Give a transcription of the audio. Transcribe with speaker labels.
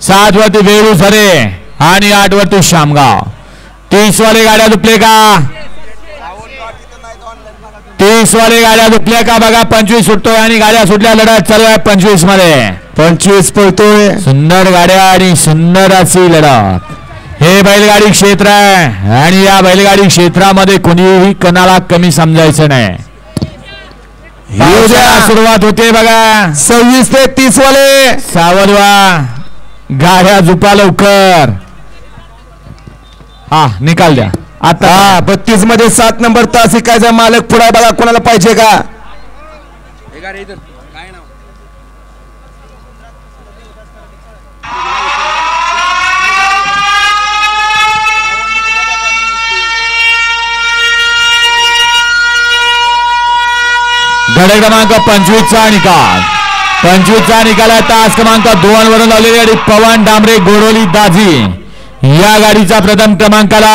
Speaker 1: 7 वरती वेळू सरे आणि 8 वरती शामगाव. 30 वाले गाड्या दुपले का? 30 वाले गाड्या दुपल्या का बघा. 25 सुटतोय आणि गाड्या सुटल्या. लढत चालू आहे 25 मध्ये.
Speaker 2: 25 पळतोय.
Speaker 1: सुंदर गाड्या आणि सुंदर अशी लढत. हे बैलगाडी क्षेत्र आहे आणि या बैलगाडी क्षेत्रामध्ये कोणीही कोणाला कमी समजायचं नाही. सुरुवात होते बघा.
Speaker 2: 26 ते 30 वाले.
Speaker 1: सावधवा गाड्या झुपा लवकर. हा निकाल द्या आता.
Speaker 2: 32 मध्ये 7 नंबर तास ऐकायचा मालक पुढे बघा. कोणाला पाहिजे का?
Speaker 1: गड क्रमांक 25 चा निकाल. 25 चा निकाल आहे. तास क्रमांक 2 वरून लावलेली गाडी पवन डांबरे गोरोली दाजी या गाडीचा प्रथम क्रमांकाला